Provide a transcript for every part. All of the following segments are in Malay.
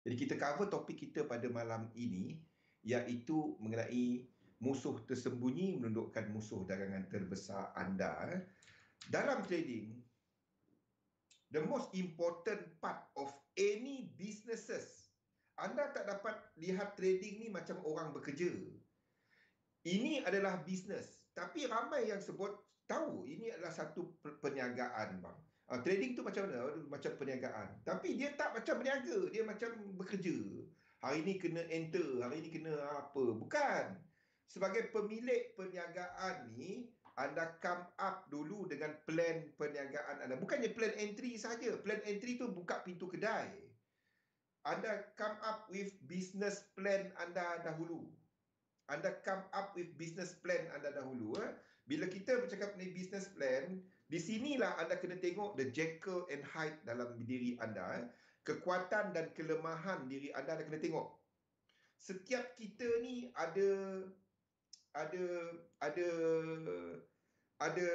Jadi kita cover topik kita pada malam ini, iaitu mengenai musuh tersembunyi menundukkan musuh dagangan terbesar anda. Dalam trading, the most important part of any businesses, anda tak dapat lihat trading ni macam orang bekerja. Ini adalah bisnes. Tapi ramai yang sebut tahu ini adalah satu perniagaan, bang. Trading tu macam mana? Macam perniagaan. Tapi dia tak macam berniaga. Dia macam bekerja. Hari ni kena enter. Hari ni kena apa. Bukan. Sebagai pemilik perniagaan ni, anda come up dulu dengan plan perniagaan anda. Bukannya plan entry saja. Plan entry tu buka pintu kedai. Anda come up with business plan anda dahulu. Anda come up with business plan anda dahulu. Bila kita bercakap mengenai business plan, di sinilah anda kena tengok the Jekyll and Hyde dalam diri anda. Kekuatan dan kelemahan diri anda kena tengok. Setiap kita ni ada ada ada ada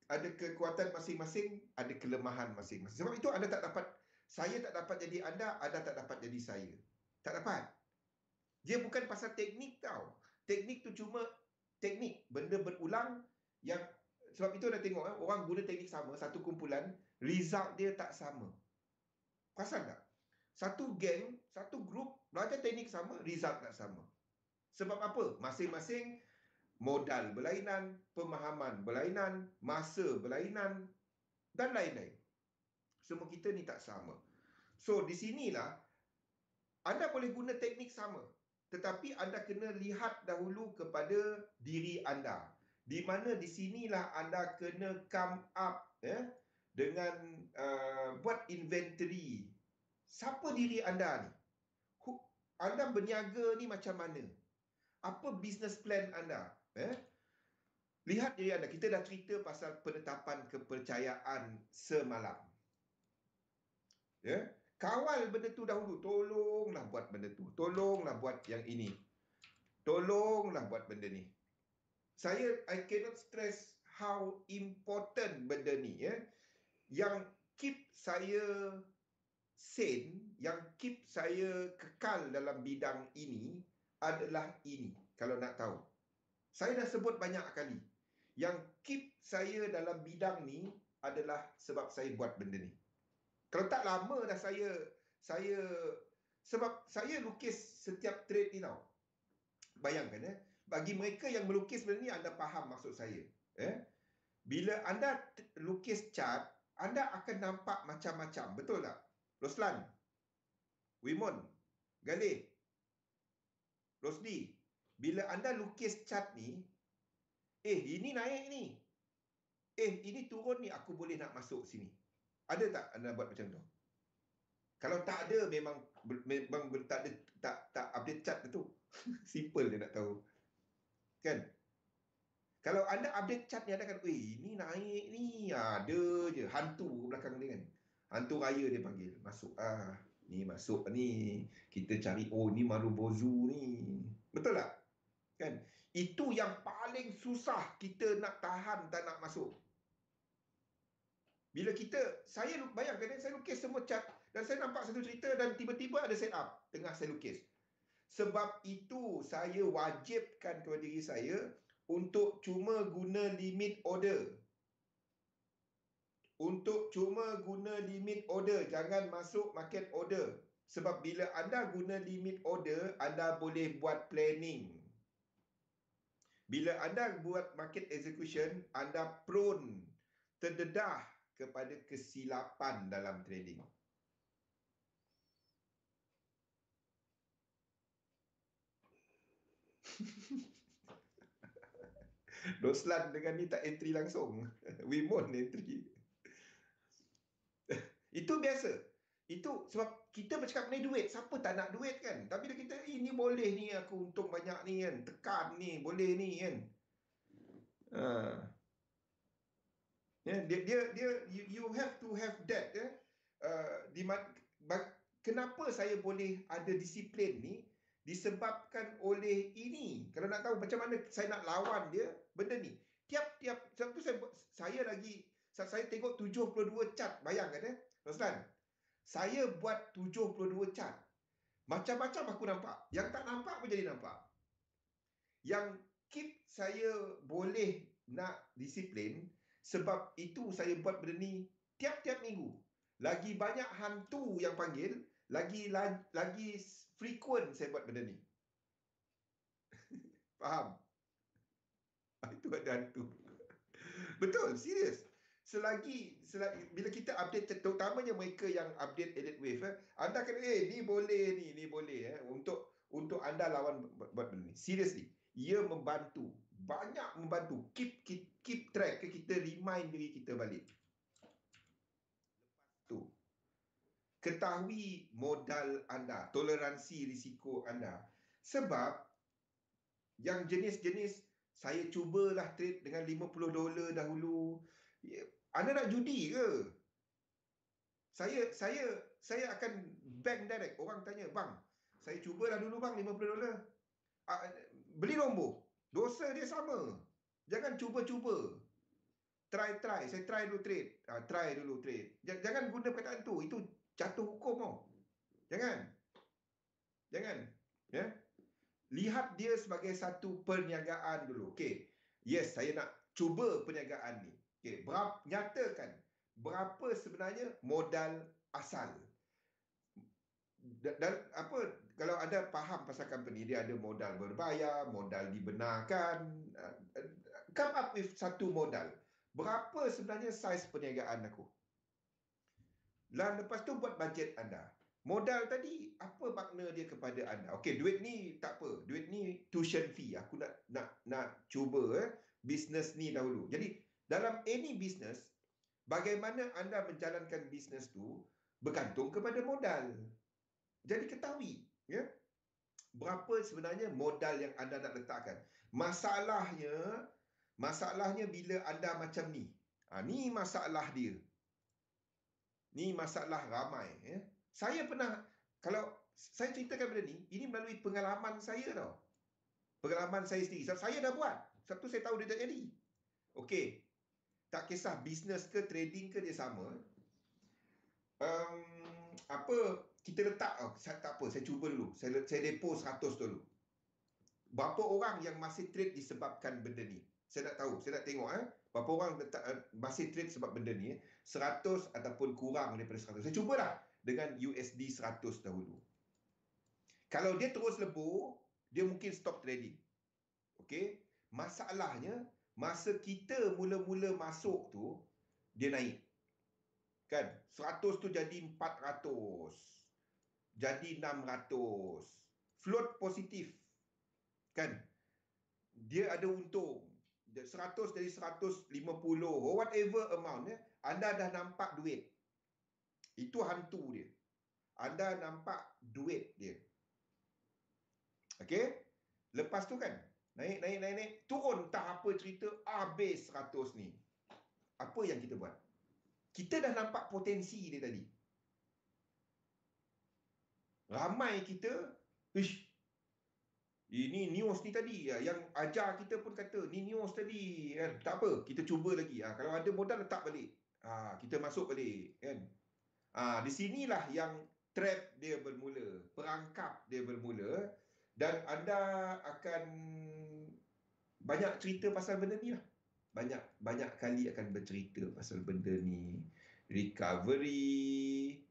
ada kekuatan masing-masing, ada kelemahan masing-masing. Sebab itu anda tak dapat, saya tak dapat jadi anda tak dapat jadi saya. Tak dapat. Dia bukan pasal teknik tau. Teknik tu cuma teknik. Benda berulang yang... Sebab itu dah tengok, orang guna teknik sama, satu kumpulan, result dia tak sama. Perasan tak? Satu geng, satu grup, belajar teknik sama, result tak sama. Sebab apa? Masing-masing modal berlainan, pemahaman berlainan, masa berlainan, dan lain-lain. Semua kita ni tak sama. So, di sinilah anda boleh guna teknik sama, tetapi anda kena lihat dahulu kepada diri anda. Di mana di sinilah anda kena come up dengan buat inventory. Siapa diri anda ni? Anda berniaga ni macam mana? Apa business plan anda? Lihat diri anda. Kita dah cerita pasal penetapan kepercayaan semalam. Kawal benda tu dahulu. Tolonglah buat benda tu. Tolonglah buat yang ini. Tolonglah buat benda ni. I cannot stress how important benda ni. Yang keep saya sane, yang keep saya kekal dalam bidang ini adalah ini. Kalau nak tahu, saya dah sebut banyak kali. Yang keep saya dalam bidang ni adalah sebab saya buat benda ni. Kalau tak lama dah saya sebab saya lukis setiap trade ni tau. Bayangkan bagi mereka yang melukis benda ni, anda faham maksud saya. Bila anda lukis chart, anda akan nampak macam-macam. Betul tak? Roslan, Wimon, Galih, Rosdi, bila anda lukis chart ni, ini naik ni, ini turun ni, aku boleh nak masuk sini. Ada tak anda buat macam tu? Kalau tak ada, memang tak ada, tak update chart tu. Simple dia nak tahu. Kan? Kalau anda update chart ni, anda akan, ini naik ni, ada je. Hantu belakang ni kan. Hantu raya dia panggil. Masuk. Ni masuk ni. Kita cari, ni Marubozu ni. Betul tak? Kan? Itu yang paling susah kita nak tahan, tak nak masuk. Bila saya bayangkan, saya lukis semua chart dan saya nampak satu cerita dan tiba-tiba ada set up tengah saya lukis. Sebab itu saya wajibkan kepada diri saya untuk cuma guna limit order. Untuk cuma guna limit order, jangan masuk market order. Sebab bila anda guna limit order, anda boleh buat planning. Bila anda buat market execution, anda prone, terdedah kepada kesilapan dalam trading. Roslan dengan ni tak entry langsung. Wimon entry. Itu biasa. Itu sebab kita bercakap mengenai duit. Siapa tak nak duit kan? Tapi kita, ini boleh ni, aku untung banyak ni kan. Tekan ni, boleh ni kan. You have to have that. Kenapa saya boleh ada disiplin ni? Disebabkan oleh ini. Kalau nak tahu macam mana saya nak lawan dia, benda ni. Tiap-tiap, sebab tu saya tengok 72 chart. Bayangkan Roslan. Saya buat 72 chart. Macam-macam aku nampak. Yang tak nampak pun jadi nampak. Yang keep saya boleh nak disiplin, sebab itu saya buat benda ni tiap-tiap minggu. Lagi banyak hantu yang panggil, lagi frequent saya buat benda ni. Faham? Itu ada hantu. Betul, serius. Selagi bila kita update, terutamanya mereka yang update Elite Wave, anda kena, ni boleh ni boleh untuk anda lawan buat benda ni. Seriously, ia membantu, banyak membantu. Keep track, kita remind diri kita balik. Lepas tu, ketahui modal anda, toleransi risiko anda. Sebab yang jenis-jenis, saya cubalah trade dengan $50 dahulu. Anda nak judi ke? Saya akan bank direct. Orang tanya, bang, saya cubalah dulu bang $50. Beli nombor. Dosa dia sama. Jangan cuba-cuba. Try. Saya try dulu trade. Try dulu trade. Jangan guna perkataan tu. Itu jatuh hukum tau. Jangan. Ya. Lihat dia sebagai satu perniagaan dulu. Okey. Yes, saya nak cuba perniagaan ni. Okey, nyatakan berapa sebenarnya modal asal. Dan apa, kalau anda faham pasal company, dia ada modal berbayar, modal dibenarkan, come up with satu modal. Berapa sebenarnya saiz perniagaan aku? Dan lepas tu buat bajet anda. Modal tadi, apa makna dia kepada anda? Okey, duit ni tak apa. Duit ni tuition fee. Aku nak cuba bisnes ni dahulu. Jadi, dalam any business, bagaimana anda menjalankan bisnes tu bergantung kepada modal. Jadi ketahui, ya, berapa sebenarnya modal yang anda nak letakkan. Masalahnya bila anda macam ni. Ni masalah dia. Ni masalah ramai. Ya. Saya pernah, kalau saya ceritakan benda ni, ini melalui pengalaman saya tau. Pengalaman saya sendiri. Saya dah buat. Sebab tu saya tahu dia tak jadi. Okey. Tak kisah bisnes ke trading ke, dia sama. Kita letak, tak apa, saya cuba dulu. Saya depo 100 dulu. Berapa orang yang masih trade disebabkan benda ni? Saya nak tahu, saya nak tengok berapa orang masih trade sebab benda ni, 100 ataupun kurang daripada 100. Saya cubalah dengan USD 100 dahulu. Kalau dia terus lebur, dia mungkin stop trading. Okey? Masalahnya, masa kita mula-mula masuk tu, dia naik. Kan? 100 tu jadi 400. Jadi 600. Float positif. Kan? Dia ada untung. 100 jadi 150. Whatever amount. Anda dah nampak duit. Itu hantu dia. Anda nampak duit dia. Okey? Lepas tu kan, naik. Turun, tak apa cerita, habis 100 ni. Apa yang kita buat? Kita dah nampak potensi dia tadi. Ramai kita, ini news ni tadi, yang ajar kita pun kata, ni news tadi, kan? Tak apa, kita cuba lagi. Kalau ada modal, letak balik. Kita masuk balik, kan? Di sinilah yang trap dia bermula, perangkap dia bermula, dan anda akan banyak cerita pasal benda ni lah. Banyak kali akan bercerita pasal benda ni. Recovery,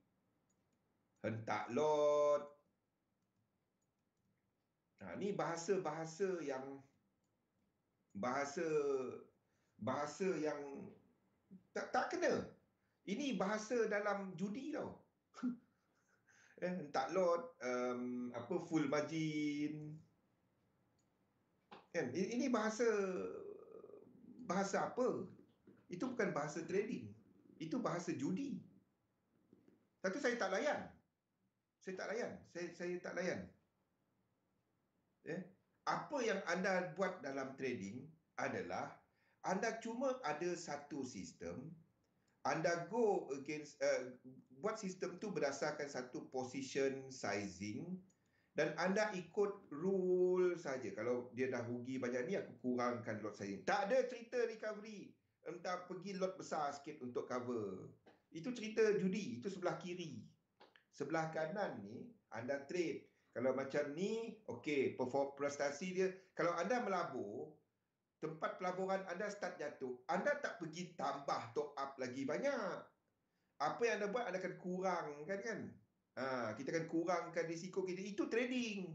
hentak lot. Ni bahasa-bahasa yang bahasa yang tak kena. Ini bahasa dalam judi tau. Hentak lot, full margin. Kan? Ini bahasa apa? Itu bukan bahasa trading. Itu bahasa judi. Tapi saya tak layan. Saya tak layan. Apa yang anda buat dalam trading adalah anda cuma ada satu sistem. Anda go against, buat sistem tu berdasarkan satu position sizing, dan anda ikut rule saja. Kalau dia dah rugi banyak ni, aku kurangkan lot sizing. Tak ada cerita recovery. Entah pergi lot besar sikit untuk cover. Itu cerita judi. Itu sebelah kiri. Sebelah kanan ni anda trade. Kalau macam ni, okey, prestasi dia. Kalau anda melabur, tempat pelaburan anda start jatuh, anda tak pergi tambah top up lagi banyak. Apa yang anda buat, anda akan kurangkan kan? Kita akan kurangkan risiko kita. Itu trading.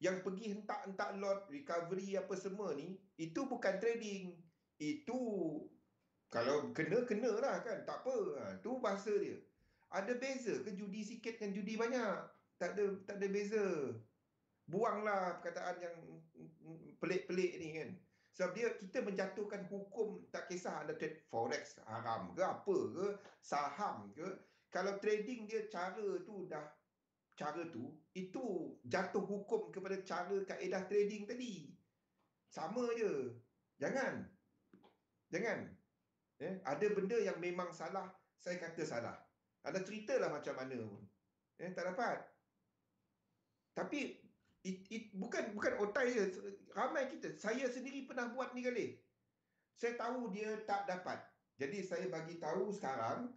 Yang pergi hentak-hentak lot, recovery apa semua ni, itu bukan trading. Itu kalau kena lah kan, tak apa. Itu bahasa dia. Ada beza ke judi sikit dengan judi banyak? Tak ada beza. Buanglah perkataan yang pelik-pelik ni kan. Sebab dia, kita menjatuhkan hukum, tak kisah anda trade forex haram ke apa ke, saham ke. Kalau trading dia cara tu dah, cara tu, itu jatuh hukum kepada cara kaedah trading tadi. Sama je. Jangan. Ada benda yang memang salah, saya kata salah. Anda ceritalah macam mana pun. Tak dapat. Tapi bukan otai je. Ramai kita. Saya sendiri pernah buat ni kali. Saya tahu dia tak dapat. Jadi saya bagi tahu sekarang,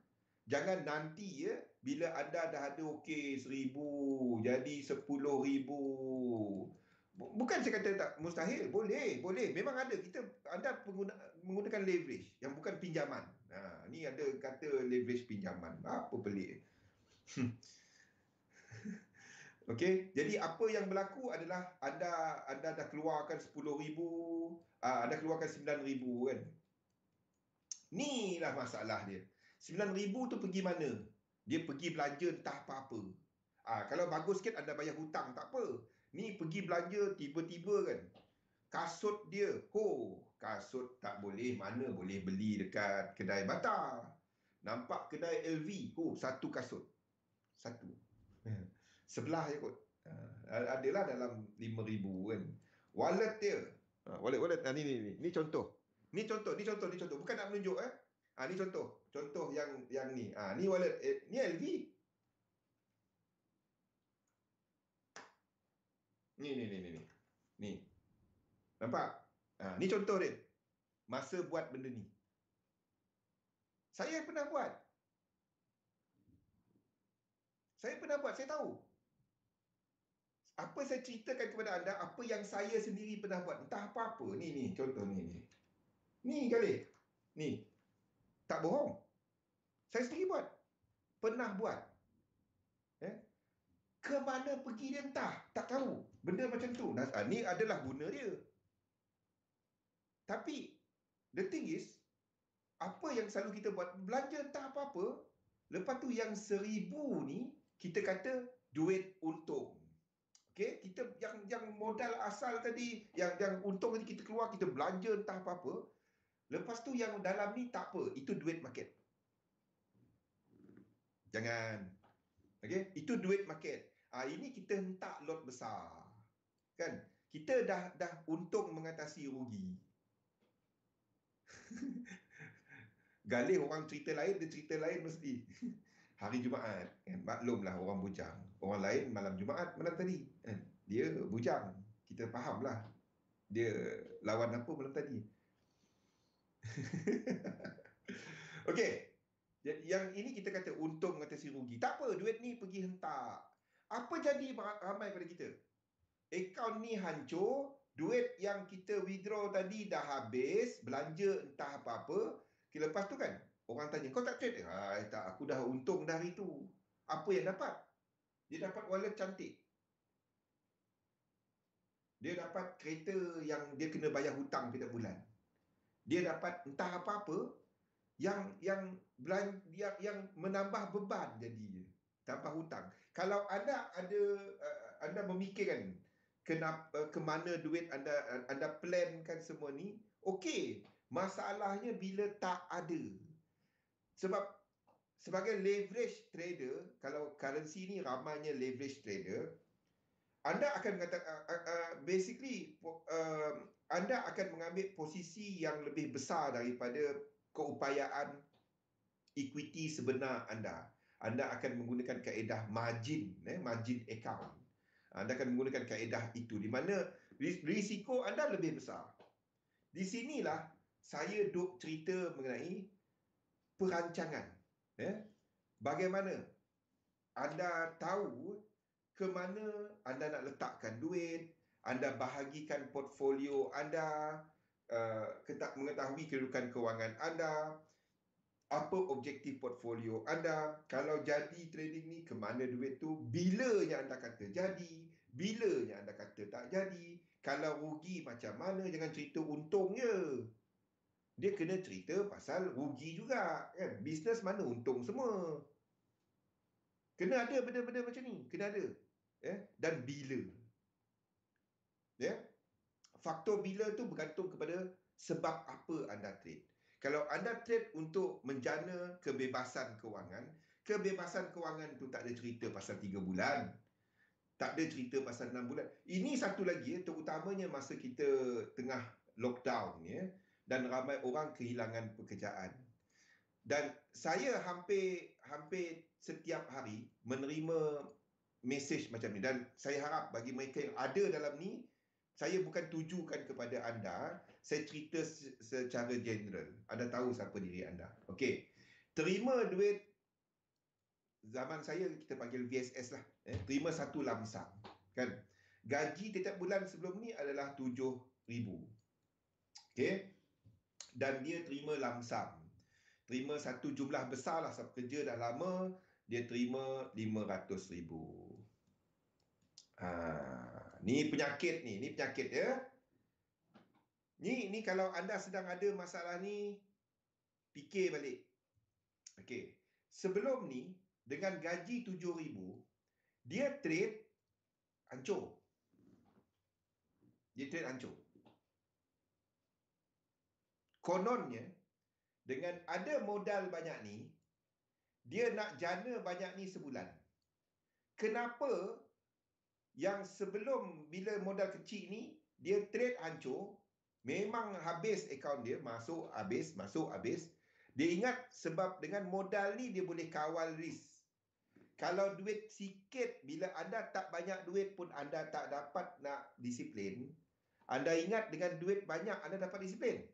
jangan nanti ya, bila anda dah ada okey 1,000, jadi 10,000. Bukan saya kata tak mustahil, boleh. Memang ada. Anda menggunakan leverage yang bukan pinjaman. Ni ada kata leverage pinjaman. Apa pelik. Okey, jadi apa yang berlaku adalah anda dah keluarkan 10,000, anda keluarkan 9,000 kan. Ni lah masalah dia. 9,000 tu pergi mana? Dia pergi belanja entah apa-apa. Kalau bagus sikit anda bayar hutang, tak apa. Ni pergi belanja tiba-tiba kan. Kasut dia, kasut tak boleh, mana boleh beli dekat kedai Bata. Nampak kedai LV, satu kasut. Satu. Sebelah je kot. Adalah dalam 5,000 kan. Wallet dia. Wallet. Ni contoh. Ni contoh. Bukan nak menunjuk ni contoh. Contoh yang ni. Ni wallet. Ni LV. Ni. Nampak? Ni contoh dia. Masa buat benda ni. Saya pernah buat. Saya tahu. Apa saya ceritakan kepada anda, apa yang saya sendiri pernah buat. Entah apa-apa. Ni contoh ni. Ni kali. Ni. Tak bohong. Saya sendiri buat. Pernah buat. Ke mana pergi dia entah. Tak tahu. Benda macam tu. Ni adalah guna dia. Tapi, the thing is, apa yang selalu kita buat, belanja entah apa-apa, lepas tu yang 1,000 ni, kita kata duit untung. Okay? Kita yang modal asal tadi, yang untung tadi kita keluar, kita belanja entah apa-apa, lepas tu yang dalam ni tak apa. Itu duit market. Jangan. Okay? Itu duit market. Ini kita hentak lot besar. Kan? Kita dah untung mengatasi rugi. Galih orang cerita lain, dia cerita lain mesti. Hari Jumaat, kan? Maklumlah orang bujang. Orang lain malam Jumaat, malam tadi. Kan? Dia bujang. Kita fahamlah. Dia lawan apa malam tadi. Okey. Yang ini kita kata untung mengatasi rugi. Tak apa, duit ni pergi hentak. Apa jadi ramai pada kita? Akaun ni hancur, duit yang kita withdraw tadi dah habis, belanja entah apa-apa. Lepas tu kan, orang tanya, kau tak trade? Tak, aku dah untung dari tu. Apa yang dapat? Dia dapat wallet cantik. Dia dapat kereta yang dia kena bayar hutang setiap bulan. Dia dapat entah apa-apa yang menambah beban jadinya. Tambah hutang. Kalau anda memikirkan kenapa, ke mana duit anda plankan semua ni, okey. Masalahnya bila tak ada. Sebab sebagai leverage trader, kalau currency ni ramainya leverage trader, anda akan mengatakan basically anda akan mengambil posisi yang lebih besar daripada keupayaan equity sebenar anda. Anda akan menggunakan kaedah margin, margin account. Anda akan menggunakan kaedah itu, di mana risiko anda lebih besar. Di sinilah saya duk cerita mengenai perancangan. Bagaimana anda tahu ke mana anda nak letakkan duit, anda bahagikan portfolio anda, mengetahui kedudukan kewangan anda, apa objektif portfolio anda, kalau jadi trading ni ke mana duit tu, bilanya anda kata jadi, bilanya anda kata tak jadi, kalau rugi macam mana, jangan cerita untung je. Dia kena cerita pasal rugi juga kan. Bisnes mana untung semua. Kena ada benda-benda macam ni, kena ada. Dan bila. Faktor bila tu bergantung kepada sebab apa anda trade. Kalau anda trade untuk menjana kebebasan kewangan, kebebasan kewangan tu tak ada cerita pasal 3 bulan. Tak ada cerita pasal 6 bulan. Ini satu lagi, terutamanya masa kita tengah lockdown dan ramai orang kehilangan pekerjaan. Dan saya hampir setiap hari menerima mesej macam ni. Dan saya harap bagi mereka yang ada dalam ni, saya bukan tujukan kepada anda, saya cerita secara general. Anda tahu siapa diri anda. Okey. Terima duit, zaman saya kita panggil VSS lah. Terima satu lamsam. Kan? Gaji setiap bulan sebelum ni adalah 7,000. Okey. Dan dia terima lamsam. Terima satu jumlah besar lah sebab kerja dah lama, dia terima 500,000. Ni penyakit ni penyakit ya. Ni kalau anda sedang ada masalah ni, fikir balik. Okey. Sebelum ni dengan gaji 7,000, dia trade hancur. Dia trade hancur. Kononnya dengan ada modal banyak ni, dia nak jana banyak ni sebulan. Kenapa yang sebelum bila modal kecil ni, dia trade hancur, memang habis akaun dia, masuk habis. Dia ingat sebab dengan modal ni dia boleh kawal risk. Kalau duit sikit, bila anda tak banyak duit pun anda tak dapat nak disiplin, anda ingat dengan duit banyak anda dapat disiplin.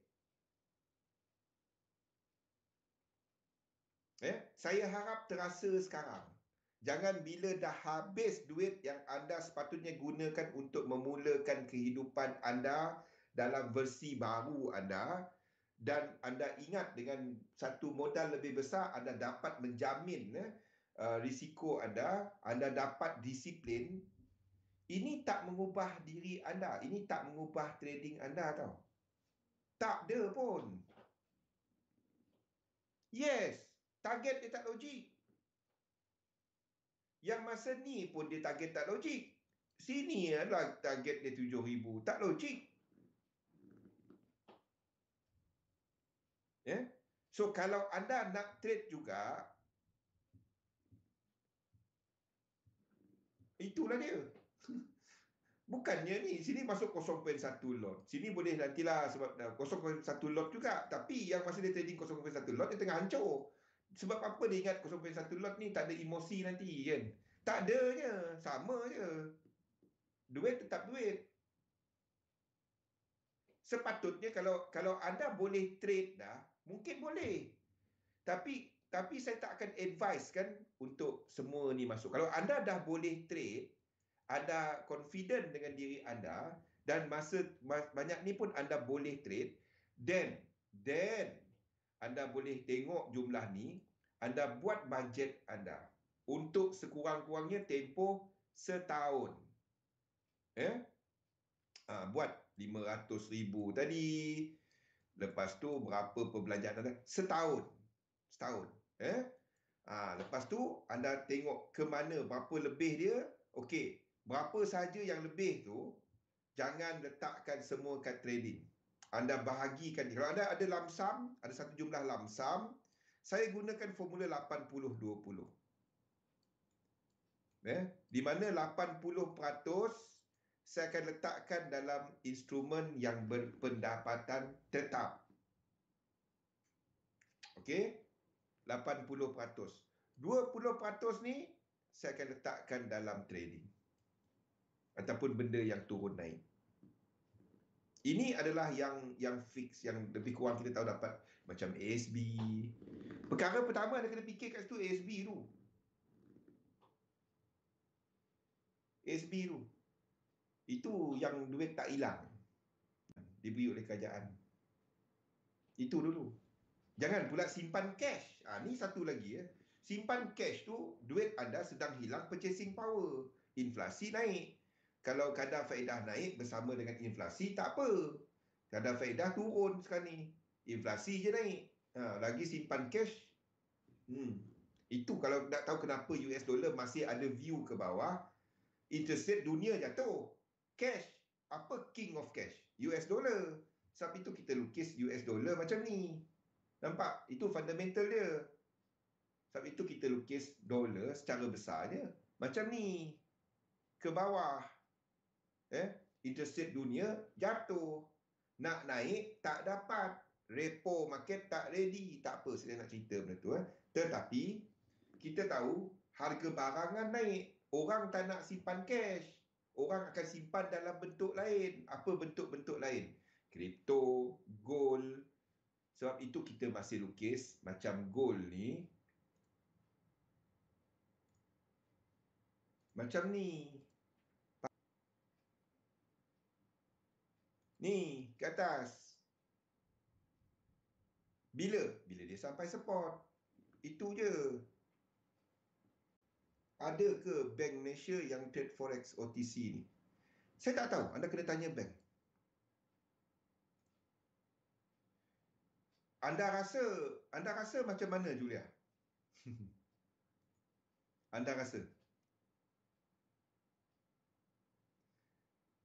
Saya harap terasa sekarang. Jangan bila dah habis duit yang anda sepatutnya gunakan untuk memulakan kehidupan anda dalam versi baru anda, dan anda ingat dengan satu modal lebih besar anda dapat menjamin risiko anda dapat disiplin. Ini tak mengubah diri anda, ini tak mengubah trading anda tau. Tak ada pun. Yes, target dia tak logik. Yang masa ni pun dia target tak logik. Sini adalah target dia 7,000. Tak logik. So kalau anda nak trade juga, itulah dia. Bukannya ni, sini masuk 0.1 lot. Sini boleh nantilah sebab 0.1 lot juga. Tapi yang masa dia trading 0.1 lot, dia tengah hancur. Sebab apa dia ingat 0.1 lot ni tak ada emosi nanti kan? Tak adanya, sama je. Duit tetap duit. Sepatutnya kalau anda boleh trade dah, mungkin boleh. Tapi saya tak akan advise kan untuk semua ni masuk. Kalau anda dah boleh trade, anda confident dengan diri anda, dan masa banyak ni pun anda boleh trade, then anda boleh tengok jumlah ni, anda buat bajet anda untuk sekurang-kurangnya tempoh setahun. Buat 500,000 tadi, lepas tu berapa perbelanjaan anda setahun. Lepas tu anda tengok ke mana berapa lebih dia. Okey, berapa saja yang lebih tu, jangan letakkan semua kat trading. Anda bahagikan. Kalau anda ada lamsam, ada satu jumlah lamsam, saya gunakan formula 80-20. Di mana 80% saya akan letakkan dalam instrumen yang berpendapatan tetap. Okey? 80%. 20% ni saya akan letakkan dalam trading. Ataupun benda yang turun naik. Ini adalah yang fix, yang lebih kurang kita tahu dapat. Macam ASB. Perkara pertama anda kena fikir kat situ ASB tu. PSB tu. Itu yang duit tak hilang, diberi oleh kerajaan. Itu dulu. Jangan pula simpan cash. Ni satu lagi. Simpan cash tu, duit anda sedang hilang purchasing power. Inflasi naik. Kalau kadar faedah naik bersama dengan inflasi, tak apa. Kadar faedah turun sekarang ni. Inflasi je naik. Lagi simpan cash. Itu kalau nak tahu kenapa US dollar masih ada view ke bawah, interest rate dunia jatuh. Cash. Apa king of cash? US dollar. Sebab itu kita lukis US dollar macam ni. Nampak? Itu fundamental dia. Sebab itu kita lukis dolar secara besar je. Macam ni. Ke bawah. Interest rate dunia jatuh. Nak naik tak dapat. Repo market tak ready. Tak apa saya nak cerita benda tu. Tetapi kita tahu harga barangan naik. Orang tak nak simpan cash. Orang akan simpan dalam bentuk lain. Apa bentuk-bentuk lain? Kripto, gold. Sebab itu kita masih lukis macam gold ni. Macam ni. Ni, ke atas. Bila? Bila dia sampai support. Itu je. Ada ke Bank Malaysia yang trade forex OTC ni? Saya tak tahu. Anda kena tanya bank. Anda rasa macam mana, Julia? Anda rasa?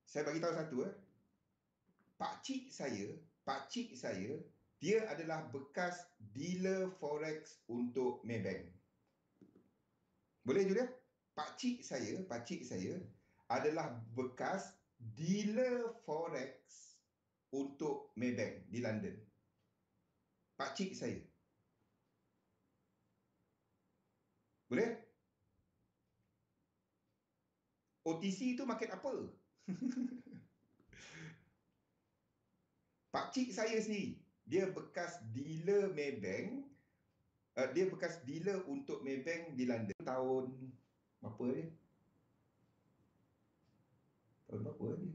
Saya bagi tahu satu. Pakcik saya, dia adalah bekas dealer forex untuk Maybank. Boleh Julia? Pakcik saya adalah bekas dealer forex untuk Maybank di London. Pakcik saya. Boleh? OTC itu market apa? Pakcik saya sendiri, dia bekas dealer Maybank. Dia bekas dealer untuk Maybank di London. Tahun berapa dia? Tahun berapa dia?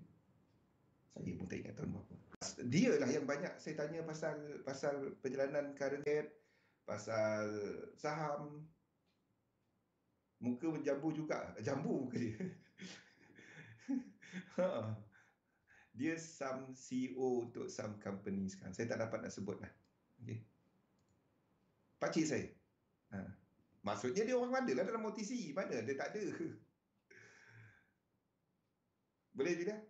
Saya pun tak ingat tahun berapa. Dia lah yang banyak saya tanya pasal perjalanan current, pasal saham. Muka menjambu juga. Jambu muka dia. Dia some CEO untuk some company sekarang. Saya tak dapat nak sebut lah. Okay. Pakcik saya. Maksudnya dia orang mana lah dalam OTC. Mana? Dia tak ada. Boleh juga?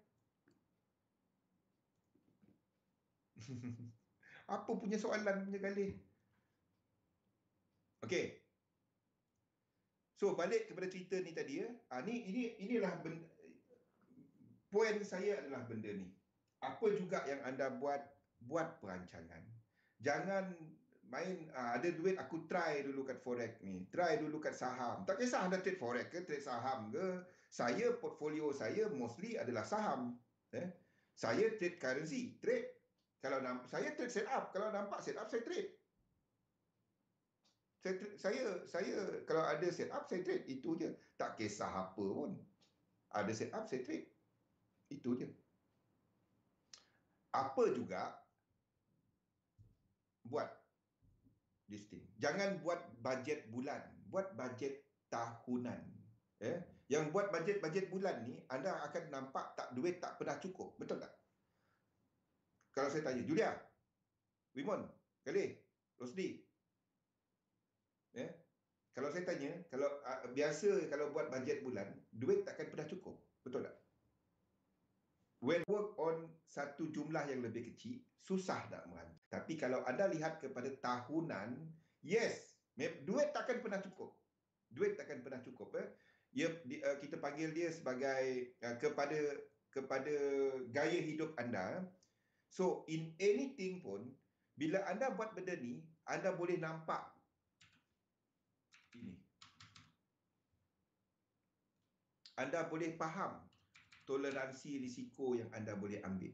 Apa punya soalan punya kali? Okey. So balik kepada cerita ni tadi ya. Inilah benda, poin saya adalah benda ni. Apa juga yang anda buat perancangan. Jangan main ada duit aku try dulu kat forex ni. Try dulu kat saham. Tak kisah anda trade forex ke, trade saham ke. Saya portfolio saya mostly adalah saham. Saya trade currency, trade. Kalau saya trade setup, kalau nampak setup saya trade. Saya kalau ada setup saya trade, itu je. Tak kisah apa pun. Ada setup saya trade. Itu je. Apa juga buat listing. Jangan buat bajet bulan, buat bajet tahunan. Yang buat bajet bulan ni, anda akan nampak duit tak pernah cukup. Betul tak? Kalau saya tanya, Julia, Wimon, Khalid, Rosdi, kalau saya tanya, kalau biasa kalau buat bajet bulan, duit takkan pernah cukup. Betul tak? When work on satu jumlah yang lebih kecil, susah nak merancang. Tapi kalau anda lihat kepada tahunan, yes, duit takkan pernah cukup. Duit takkan pernah cukup. Kita panggil dia sebagai kepada gaya hidup anda. So, in anything pun, bila anda buat benda ni, anda boleh nampak ini. Anda boleh faham toleransi risiko yang anda boleh ambil.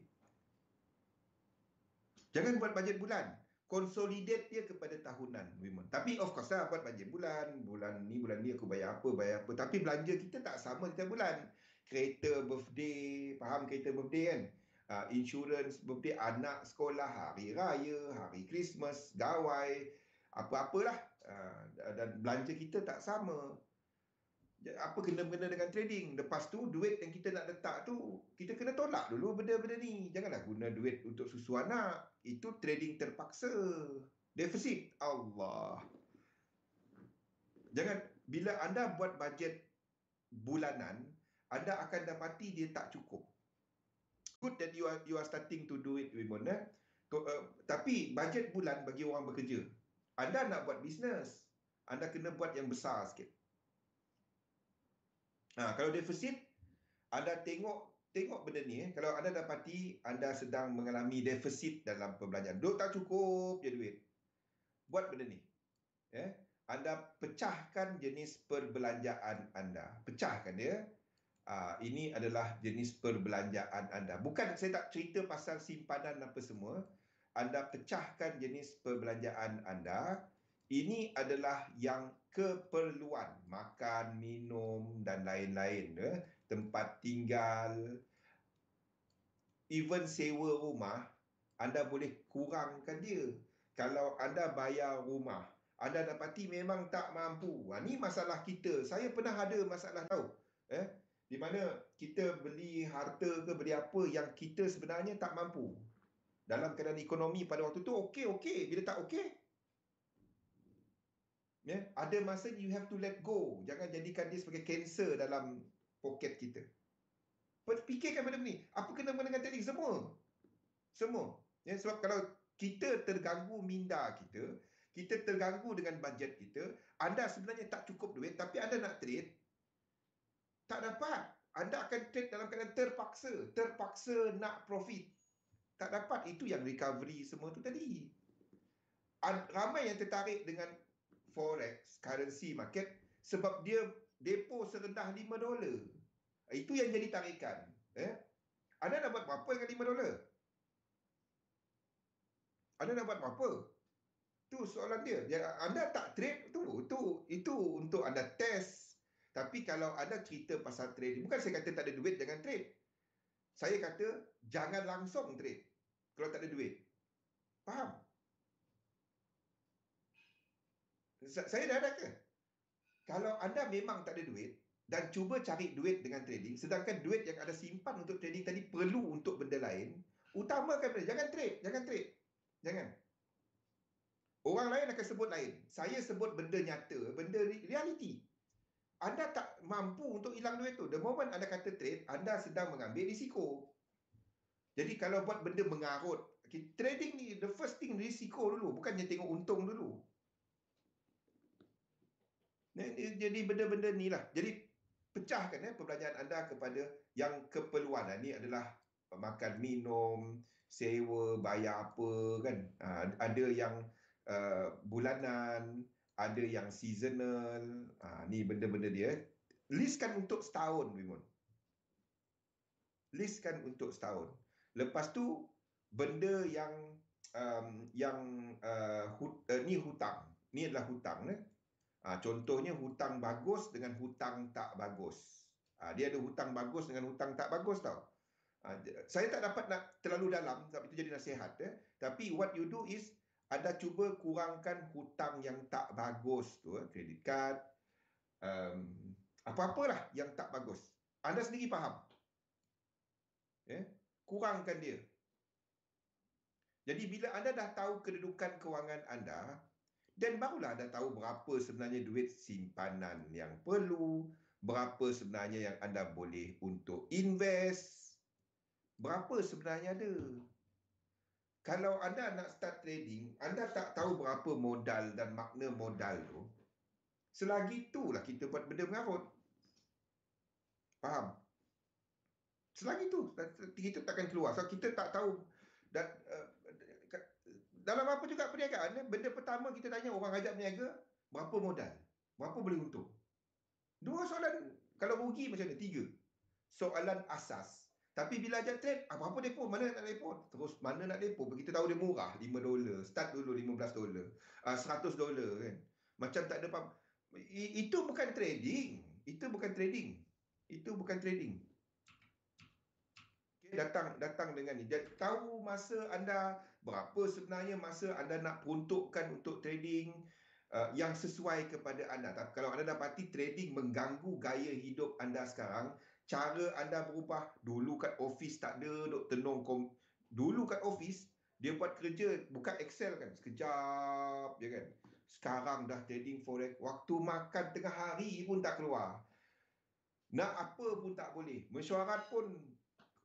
Jangan buat bajet bulan. Consolidate dia kepada tahunan. Tapi of course lah, buat bajet bulan. Bulan ni aku bayar apa. Tapi belanja kita tak sama setiap bulan. kereta birthday, faham kereta birthday kan? Insurans birthday, anak sekolah, hari raya, hari Christmas, gawai, apa-apalah. Dan belanja kita tak sama. Apa kena-mengena dengan trading. Lepas tu duit yang kita nak letak tu, kita kena tolak dulu benda-benda ni. Janganlah guna duit untuk susu anak. Itu trading terpaksa. Defisit. Allah. Jangan, bila anda buat bajet bulanan, anda akan dapati dia tak cukup. Good that you are starting to do it, Wimon. Tapi bajet bulan bagi orang bekerja. Anda nak buat bisnes, anda kena buat yang besar sikit. Kalau defisit, anda tengok benda ni. Kalau anda dapati anda sedang mengalami defisit dalam perbelanjaan, duit tak cukup je duit, buat benda ni. Anda pecahkan jenis perbelanjaan anda. Pecahkan dia. Ini adalah jenis perbelanjaan anda. Bukan, saya tak cerita pasal simpanan apa semua. Anda pecahkan jenis perbelanjaan anda. Ini adalah yang keperluan. Makan, minum dan lain-lain. Tempat tinggal. Even sewa rumah, anda boleh kurangkan dia. Kalau anda bayar rumah, anda dapati memang tak mampu. Ni masalah kita. Saya pernah ada masalah tahu. Di mana kita beli harta ke beli apa yang kita sebenarnya tak mampu. Dalam keadaan ekonomi pada waktu tu okey. Bila tak okey, ada masa you have to let go. Jangan jadikan dia sebagai kanser dalam poket kita. Fikirkan benda ni. Apa kena dengan trading? Semua. Sebab kalau kita terganggu minda kita, kita terganggu dengan bajet kita, anda sebenarnya tak cukup duit, tapi anda nak trade, tak dapat. Anda akan trade dalam keadaan terpaksa nak profit. Tak dapat. Itu yang recovery semua tu tadi. Ramai yang tertarik dengan forex, currency market, sebab dia depo serendah $5. Itu yang jadi tarikan. Anda nak buat apa dengan $5? Anda nak buat apa? Itu soalan dia. Anda tak trade itu untuk anda test. Tapi kalau anda cerita pasal trading, bukan saya kata tak ada duit jangan trade. Saya kata jangan langsung trade kalau tak ada duit. Faham? Saya dah ada ke? Kalau anda memang tak ada duit dan cuba cari duit dengan trading, sedangkan duit yang anda simpan untuk trading tadi perlu untuk benda lain, utamakan benda. Jangan trade. Jangan. Orang lain akan sebut lain. Saya sebut benda nyata, benda realiti. Anda tak mampu untuk hilang duit tu. The moment anda kata trade, anda sedang mengambil risiko. Jadi kalau buat benda mengarut, trading ni the first thing risiko dulu, bukannya tengok untung dulu. Jadi benda-benda ni lah. Jadi pecahkan perbelanjaan anda kepada yang keperluan. Ini adalah makan, minum, sewa, bayar apa kan. Ada yang bulanan, ada yang seasonal. Ni benda-benda dia. Listkan untuk setahun, Wimon. Listkan untuk setahun. Lepas tu benda yang ni hutang. Ni adalah hutang. Contohnya hutang bagus dengan hutang tak bagus. Dia ada hutang bagus dengan hutang tak bagus tau. Saya tak dapat nak terlalu dalam sebab itu jadi nasihat. Tapi what you do is anda cuba kurangkan hutang yang tak bagus tu, credit card, apa-apalah yang tak bagus. Anda sendiri faham. Kurangkan dia. Jadi bila anda dah tahu kedudukan kewangan anda, dan barulah anda tahu berapa sebenarnya duit simpanan yang perlu, berapa sebenarnya yang anda boleh untuk invest, berapa sebenarnya ada. Kalau anda nak start trading, anda tak tahu berapa modal dan makna modal tu, selagi itulah kita buat benda mengarut. Faham? Selagi tu, kita takkan keluar. So, kita tak tahu. Dan dalam apa juga perniagaan, benda pertama kita tanya orang ajak berniaga, berapa modal? Berapa boleh untung? 2 soalan. Kalau rugi macam mana? 3. Soalan asas. Tapi bila ajak trade, apa-apa depo? Mana nak depo? Terus mana nak depo? Kita tahu dia murah, $5. Start dulu $15. $100 kan. Macam tak ada Itu bukan trading. Itu bukan trading. datang dengan ni. Jadi tahu masa anda berapa sebenarnya masa anda nak peruntukkan untuk trading yang sesuai kepada anda. Tapi kalau anda dapati trading mengganggu gaya hidup anda sekarang, cara anda berubah. Dulu kat office tak ada duk tenung dulu kat office dia buat kerja buka Excel kan, sekejap je kan. Sekarang dah trading forex, waktu makan tengah hari pun tak keluar. Nak apa pun tak boleh. Mesyuarat pun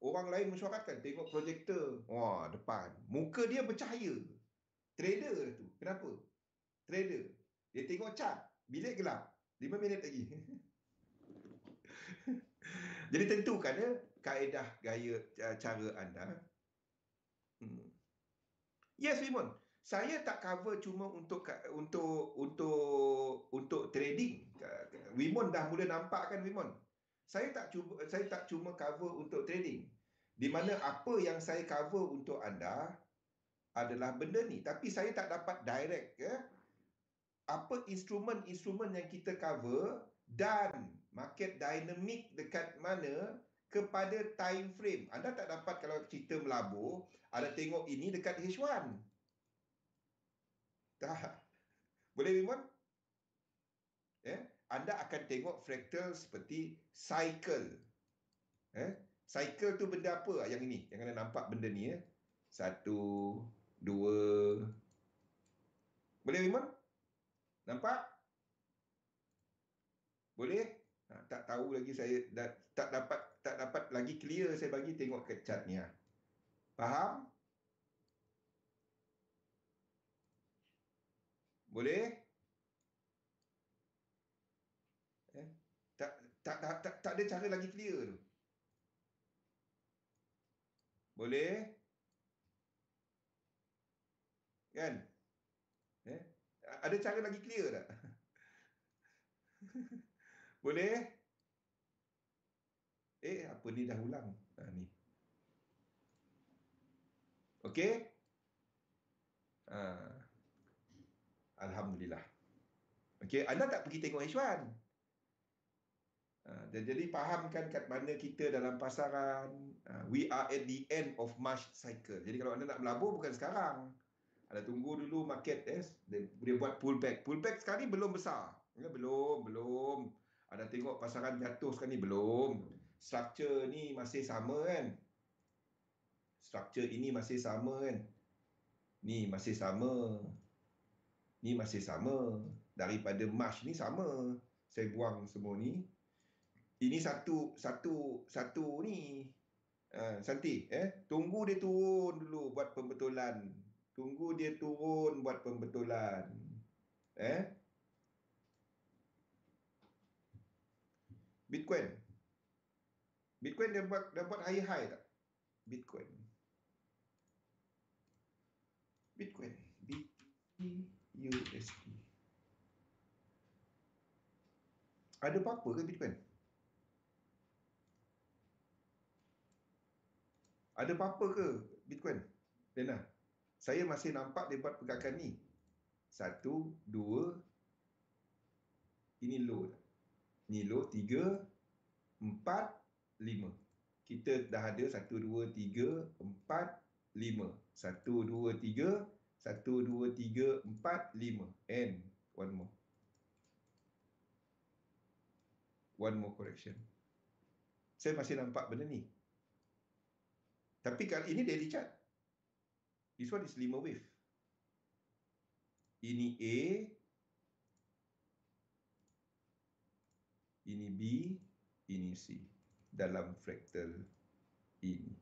orang lain mesyuarat kan, tengok projektor. Wah, depan. Muka dia bercahaya. Trader lah tu. Kenapa? Trader. Dia tengok chart. Bilik gelap. 5 minit lagi. Jadi tentukan ya kaedah gaya cara anda. Yes, Wimon. Saya tak cover cuma untuk trading. Wimon dah mula nampak kan, Wimon? Saya tak cuma cover untuk trading. Di mana apa yang saya cover untuk anda adalah benda ni, tapi saya tak dapat direct ya. Apa instrumen-instrumen yang kita cover dan market dynamic dekat mana kepada time frame. Anda tak dapat kalau cerita melabur, ada tengok ini dekat H1. Tak. Boleh, Wimon? Anda akan tengok fractal seperti cycle. Cycle tu benda apa? Yang ini, yang anda nampak benda ni. 1, 2. Boleh, Wimon? Nampak? Boleh? Tak tahu lagi saya tak dapat lagi clear saya bagi tengok ke chart ni. Faham? Boleh? Tak ada cara lagi clear tu. Boleh? Kan? Ada cara lagi clear tak? Boleh? Apa ni dah ulang? Ni. Okey? Alhamdulillah. Okey, anda tak pergi tengok H1. Jadi fahamkan kat mana kita dalam pasaran. We are at the end of March cycle. Jadi kalau anda nak melabur bukan sekarang. Anda tunggu dulu market dia buat pullback. Pullback sekali belum besar. Belum. Anda tengok pasaran jatuh sekarang ni belum. Structure ni masih sama kan? Structure ini masih sama kan? Ni masih sama. Ni masih sama. Daripada March ni sama. Saya buang semua ni. Ini satu ni. Santi, tunggu dia turun dulu buat pembetulan. Tunggu dia turun buat pembetulan. Bitcoin. Bitcoin dia buat high tak? Bitcoin. BTUSD. Ada apa-apa ke Bitcoin? Ada apa-apa ke Bitcoin? Lena, saya masih nampak dia buat pergerakan ni. 1, 2. Ini low. Ini low. 3, 4, 5. Kita dah ada 1, 2, 3, 4, 5. 1, 2, 3. 1, 2, 3, 4, 5. And one more. One more correction. Saya masih nampak benda ni. Tapi kali ini daily chart. This one is 5 wave. Ini A. Ini B. Ini C. Dalam fractal ini.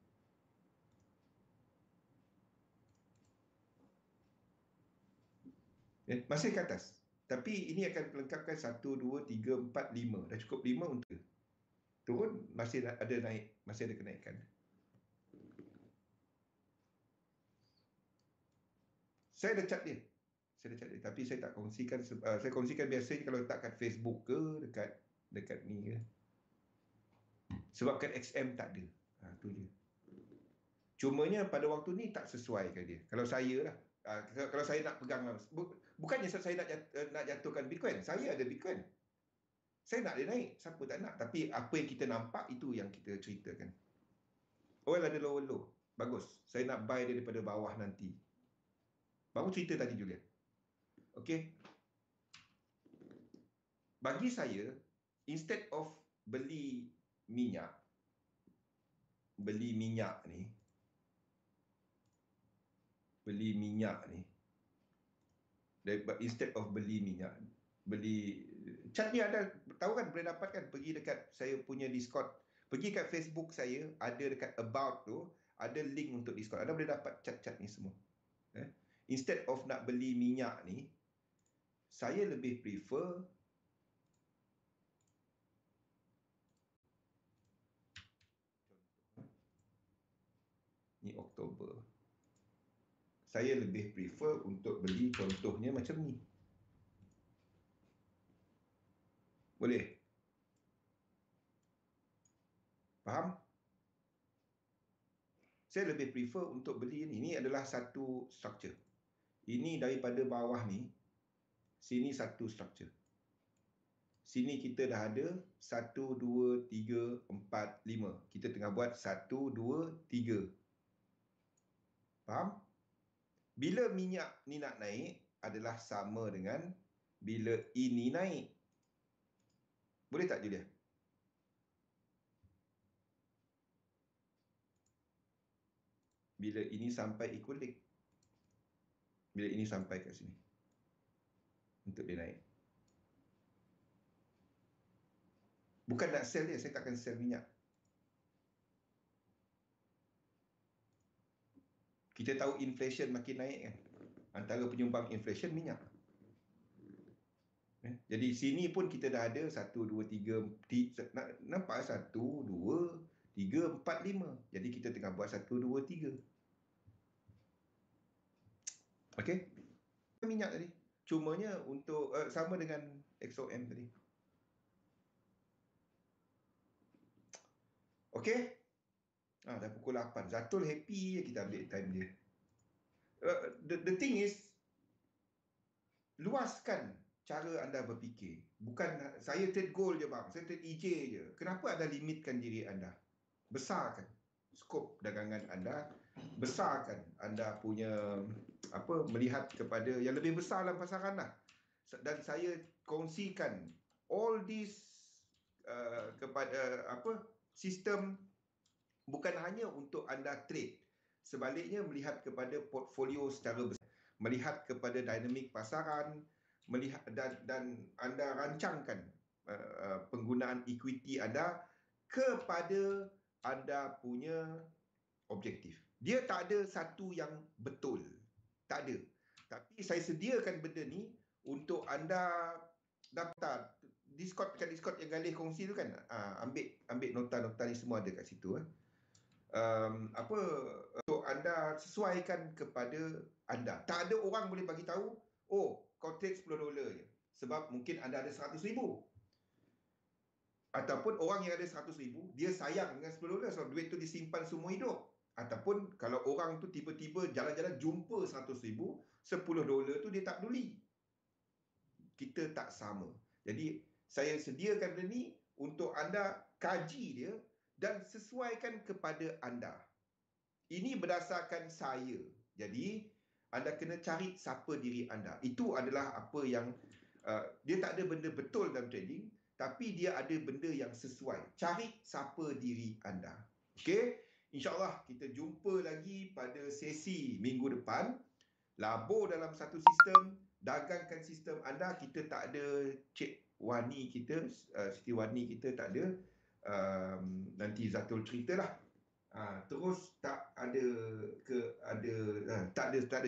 Masih ke atas. Tapi ini akan melengkapkan 1, 2, 3, 4, 5. Dah cukup 5 untuk turun. Masih ada naik. Masih ada kenaikan. Saya ada cat dia. Tapi saya tak kongsikan. Saya kongsikan biasanya kalau letak kat Facebook ke, dekat ni ke. Sebab kat XM tak ada. Tu je. Cumanya pada waktu ni tak sesuai ke dia. Kalau saya lah. Kalau saya nak pegang. Bukannya saya nak jatuhkan Bitcoin. Saya ada Bitcoin. Saya nak dia naik. Siapa tak nak. Tapi apa yang kita nampak itu yang kita ceritakan. Oil ada lower low. Bagus. Saya nak buy daripada bawah nanti. Baru cerita tadi Julian. Okey. Bagi saya, instead of beli minyak ni, instead of beli minyak, cat ni ada, tahu kan, boleh dapat kan, pergi dekat saya punya Discord, pergi kat Facebook saya, ada dekat about tu, ada link untuk Discord, anda boleh dapat cat-cat ni semua. Instead of nak beli minyak ni, saya lebih prefer ni Oktober. Saya lebih prefer untuk beli contohnya macam ni. Boleh? Faham? Saya lebih prefer untuk beli ni. Ini adalah satu structure. Ini daripada bawah ni, sini satu structure. Sini kita dah ada 1, 2, 3, 4, 5. Kita tengah buat 1, 2, 3. Faham? Bila minyak ni nak naik adalah sama dengan bila ini naik. Boleh tak Julia? Bila ini sampai equilibrium. Bila ini sampai kat sini. Untuk dia naik. Bukan nak sell dia, saya takkan sell minyak. Kita tahu inflation makin naik kan. Antara penyumbang inflation minyak. Jadi sini pun kita dah ada 1, 2, 3, nampak 1, 2, 3, 4, 5. Jadi kita tengah buat 1, 2, 3. Okey. Minyak tadi. Cumanya untuk sama dengan XOM tadi. Okey. Dah pukul 8. Zatul happy je kita ambil time dia. The thing is, luaskan cara anda berfikir. Bukan saya trade gold je bang, saya trade EJ je. Kenapa anda limitkan diri anda? Besarkan skop dagangan anda, besarkan anda punya melihat kepada yang lebih besar dalam pasaran lah. Dan saya kongsikan all this kepada sistem bukan hanya untuk anda trade. Sebaliknya melihat kepada portfolio secara besar, melihat kepada dinamik pasaran, melihat dan anda rancangkan penggunaan equity anda kepada anda punya objektif. Dia tak ada satu yang betul. Tak ada. Tapi saya sediakan benda ni untuk anda daftar Discord, kat Discord yang Galih kongsi tu kan. Ambil nota-nota ni semua ada kat situ. Untuk anda sesuaikan kepada anda. Tak ada orang boleh bagi tahu, oh, kau trade $10 je. Sebab mungkin anda ada 100,000. Ataupun orang yang ada 100,000, dia sayang dengan $10 sebab duit tu disimpan semua hidup. Ataupun kalau orang tu tiba-tiba jalan-jalan jumpa 100,000, $10 tu dia tak peduli. Kita tak sama. Jadi saya sediakan benda ni untuk anda kaji dia dan sesuaikan kepada anda. Ini berdasarkan saya. Jadi anda kena cari siapa diri anda. Itu adalah apa yang dia tak ada benda betul dalam trading, tapi dia ada benda yang sesuai. Cari siapa diri anda. Okey? InsyaAllah kita jumpa lagi pada sesi minggu depan. Labur dalam satu sistem, dagangkan sistem anda. Kita tak ada Cik Wani kita, Siti Wani kita tak ada. Nanti Zatul ceritalah. Terus tak ada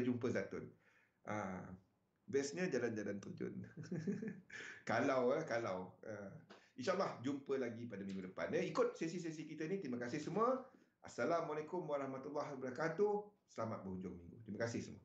jumpa Zatul. Bestnya jalan-jalan terjun. Kalau InsyaAllah jumpa lagi pada minggu depan. Ikut sesi-sesi kita ni. Terima kasih semua. Assalamualaikum warahmatullahi wabarakatuh. Selamat berhujung minggu. Terima kasih semua.